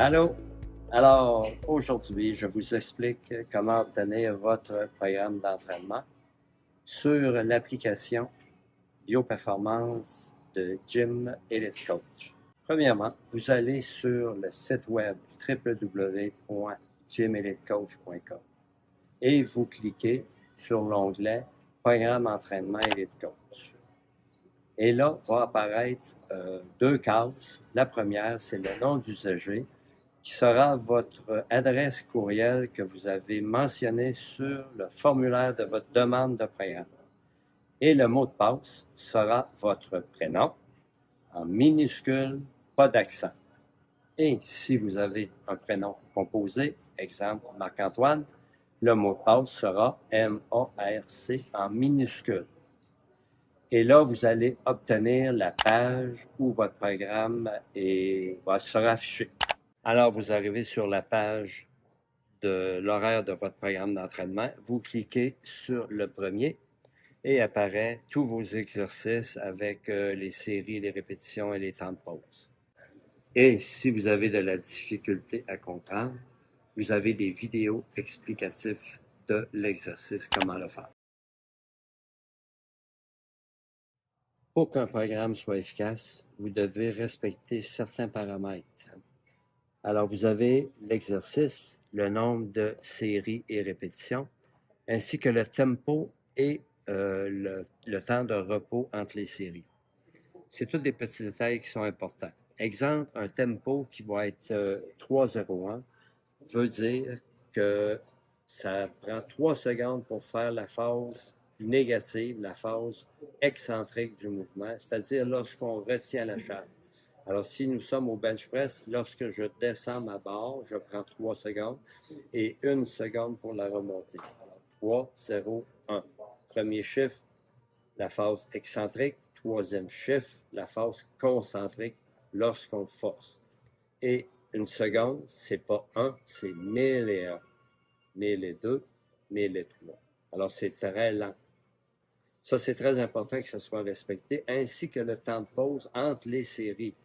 Allô? Alors, aujourd'hui, je vous explique comment obtenir votre programme d'entraînement sur l'application Bioperformance de Gym Elite Coach. Premièrement, vous allez sur le site web www.gymelitecoach.com et vous cliquez sur l'onglet Programme d'entraînement Elite Coach. Et là, va apparaître deux cases. La première, c'est le nom d'usager, qui sera votre adresse courriel que vous avez mentionné sur le formulaire de votre demande de programme. Et le mot de passe sera votre prénom, en minuscule, pas d'accent. Et si vous avez un prénom composé, exemple Marc-Antoine, le mot de passe sera M-A-R-C en minuscule. Et là, vous allez obtenir la page où votre programme sera affiché. Alors, vous arrivez sur la page de l'horaire de votre programme d'entraînement. Vous cliquez sur le premier et apparaît tous vos exercices avec les séries, les répétitions et les temps de pause. Et si vous avez de la difficulté à comprendre, vous avez des vidéos explicatives de l'exercice, comment le faire. Pour qu'un programme soit efficace, vous devez respecter certains paramètres. Alors, vous avez l'exercice, le nombre de séries et répétitions, ainsi que le tempo et le temps de repos entre les séries. C'est tous des petits détails qui sont importants. Exemple, un tempo qui va être 3-0-1 veut dire que ça prend 3 secondes pour faire la phase négative, la phase excentrique du mouvement, c'est-à-dire lorsqu'on retient la charge. Alors, si nous sommes au bench press, lorsque je descends ma barre, je prends 3 secondes et 1 seconde pour la remonter. Alors, 3, 0, 1. Premier chiffre, la phase excentrique. Troisième chiffre, la phase concentrique lorsqu'on force. Et 1 seconde, c'est pas 1, c'est 1001. 1002, 1003. Alors, c'est très lent. Ça, c'est très important que ça soit respecté, ainsi que le temps de pause entre les séries.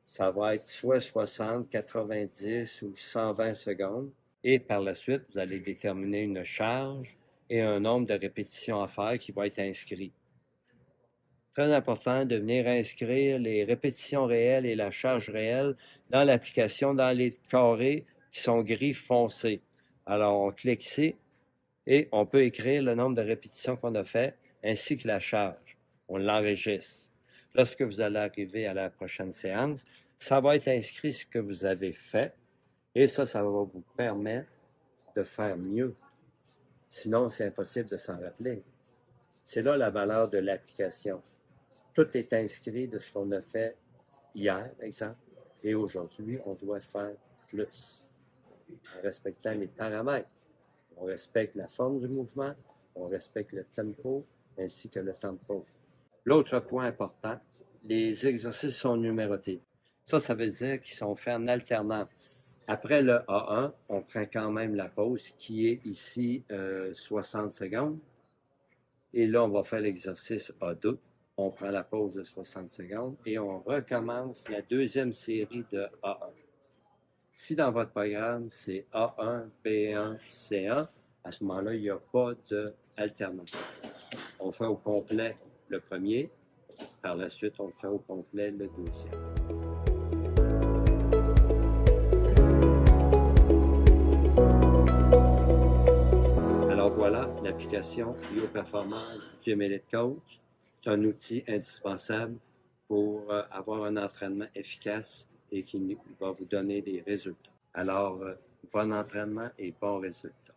Ça va être soit 60, 90 ou 120 secondes. Et par la suite, vous allez déterminer une charge et un nombre de répétitions à faire qui va être inscrit. Très important de venir inscrire les répétitions réelles et la charge réelle dans l'application, dans les carrés qui sont gris foncé. Alors, on clique ici et on peut écrire le nombre de répétitions qu'on a fait ainsi que la charge. On l'enregistre. Lorsque vous allez arriver à la prochaine séance, ça va être inscrit ce que vous avez fait et ça va vous permettre de faire mieux. Sinon, c'est impossible de s'en rappeler. C'est là la valeur de l'application. Tout est inscrit de ce qu'on a fait hier, exemple, et aujourd'hui, on doit faire plus en respectant les paramètres. On respecte la forme du mouvement, on respecte le tempo ainsi que le temps de pause. L'autre point important, les exercices sont numérotés. Ça veut dire qu'ils sont faits en alternance. Après le A1, on prend quand même la pause qui est ici 60 secondes. Et là, on va faire l'exercice A2. On prend la pause de 60 secondes et on recommence la deuxième série de A1. Si dans votre programme, c'est A1, B1, C1, à ce moment-là, il n'y a pas d'alternance. On fait au complet le premier, par la suite, on fait au complet le deuxième. Alors voilà, l'application Bioperformance du Gym Elite Coach. C'est un outil indispensable pour avoir un entraînement efficace et qui va vous donner des résultats. Alors, bon entraînement et bon résultat.